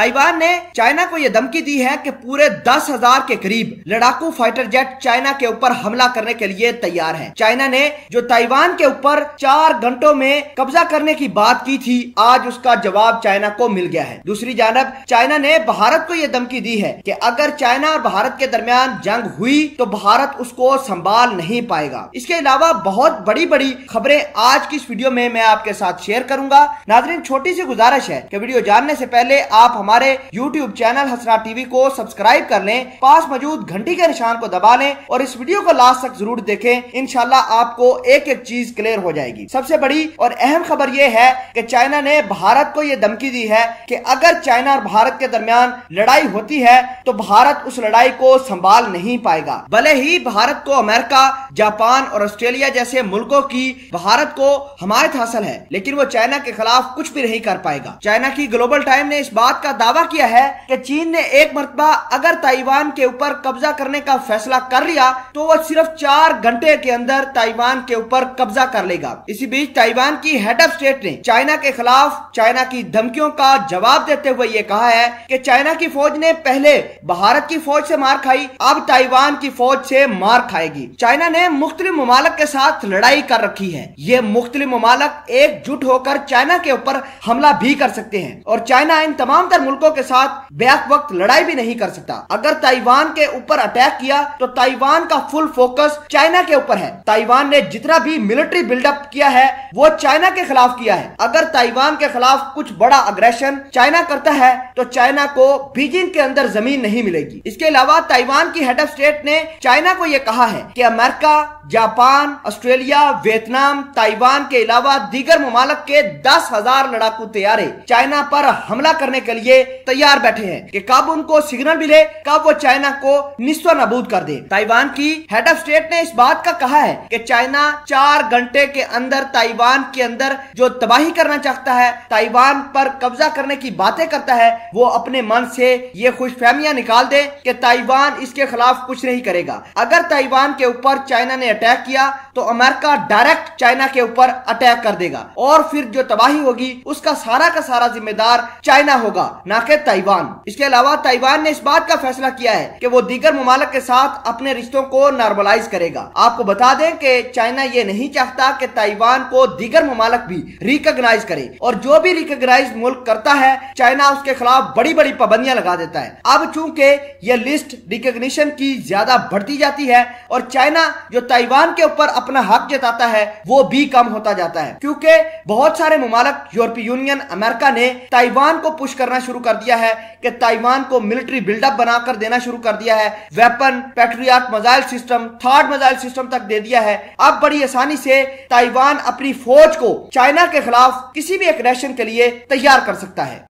Taiwan ने China को यह धमकी दी है कि पूरे 10,000 के करीब लड़ाकू फाइटर जेट चाइना के ऊपर हमला करने के लिए तैयार है। चाइना ने जो ताइवान के ऊपर 4 घंटों में कब्जा करने की बात की थी, आज उसका जवाब चाइना को मिल गया है। दूसरी जानब चाइना ने भारत को यह धमकी दी है कि अगर चाइना और भारत के दरमियान जंग हुई तो भारत उसको संभाल नहीं पाएगा। इसके अलावा बहुत बड़ी बड़ी खबरें आज की इस वीडियो में मैं आपके साथ शेयर करूंगा। नाज़रीन, छोटी सी गुजारिश है कि वीडियो जानने से पहले आप हमारे YouTube चैनल हसनात टीवी को सब्सक्राइब कर लें, पास मौजूद घंटी के निशान को दबा लें और इस वीडियो को लास्ट तक जरूर देखें। इंशाल्लाह आपको एक एक चीज क्लियर हो जाएगी। सबसे बड़ी और अहम खबर यह है कि चाइना ने भारत को यह धमकी दी है कि अगर चाइना और भारत के दरमियान लड़ाई होती है तो भारत उस लड़ाई को संभाल नहीं पाएगा। भले ही भारत को अमेरिका, जापान और ऑस्ट्रेलिया जैसे मुल्कों की भारत को हमायत हासिल है, लेकिन वो चाइना के खिलाफ कुछ भी नहीं कर पाएगा। चाइना की ग्लोबल टाइम ने इस बात का दावा किया है कि चीन ने एक मरतबा अगर ताइवान के ऊपर कब्जा करने का फैसला कर लिया तो वो सिर्फ 4 घंटे के अंदर ताइवान के ऊपर कब्जा कर लेगा। इसी बीच ताइवान की हेड ऑफ स्टेट ने चाइना के खिलाफ चाइना की धमकियों का जवाब देते हुए ये कहा है कि चाइना की फौज ने पहले भारत की फौज से मार खाई, अब ताइवान की फौज से मार खाएगी। चाइना ने मुख्तलिफ ममालिक के साथ लड़ाई कर रखी है। ये मुख्तलिफ ममालिक एकजुट होकर चाइना के ऊपर हमला भी कर सकते हैं और चाइना इन तमाम तर मुल्कों के साथ बैक वक्त लड़ाई भी नहीं कर सकता। अगर ताइवान के ऊपर अटैक किया तो ताइवान का फुल फोकस चाइना के ऊपर है। ताइवान ने जितना भी मिलिट्री बिल्डअप किया है वो चाइना के खिलाफ किया है। अगर ताइवान के खिलाफ कुछ बड़ा अग्रेशन चाइना करता है तो चाइना को बीजिंग के अंदर जमीन नहीं मिलेगी। इसके अलावा ताइवान की हेड ऑफ स्टेट ने चाइना को यह कहा है कि America, Japan, Australia, Vietnam, Taiwan के अलावा दीगर ममालिक के 10,000 लड़ाकू तैयारे चाइना पर हमला करने के लिए तैयार बैठे हैं कि कब उनको सिग्नल मिले, कब वो चाइना को निस्व नाबूद कर दे। ताइवान की हेड ऑफ स्टेट ने इस बात का कहा है कि चाइना 4 घंटे के अंदर ताइवान के अंदर जो तबाही करना चाहता है, ताइवान पर कब्जा करने की बातें करता है, वो अपने मन से ये खुशफहमियां निकाल दे कि ताइवान इसके खिलाफ कुछ नहीं करेगा। अगर ताइवान के ऊपर चाइना ने अटैक किया तो अमेरिका डायरेक्ट चाइना के ऊपर अटैक कर देगा और फिर जो तबाही होगी उसका सारा का सारा जिम्मेदार चाइना होगा, ना कि ताइवान। इसके अलावा ताइवान ने इस बात का फैसला किया है कि वो दीगर ममालिक के साथ अपने रिश्तों को नॉर्मलाइज करेगा। आपको बता दें कि चाइना ये नहीं चाहता कि ताइवान को दीगर ममालिक भी रिकॉग्नाइज करे और जो भी रिकॉग्नाइज मुल्क करता है चाइना उसके खिलाफ बड़ी बड़ी पाबंदियां लगा देता है। अब चूंकि यह लिस्ट रिकॉग्निशन की ज्यादा बढ़ती जाती है और चाइना जो ताइवान के ऊपर अपना हक जताता है वो भी कम होता जाता है, क्योंकि बहुत सारे ममालिक, यूरोपीय यूनियन, अमेरिका ने ताइवान को पुश करना शुरू कर दिया है कि ताइवान को मिलिट्री बिल्डअप बनाकर देना शुरू कर दिया है। Weapon, patriot missile system, third missile system तक दे दिया है। अब बड़ी आसानी से ताइवान अपनी फौज को चाइना के खिलाफ किसी भी एग्रेशन के लिए तैयार कर सकता है।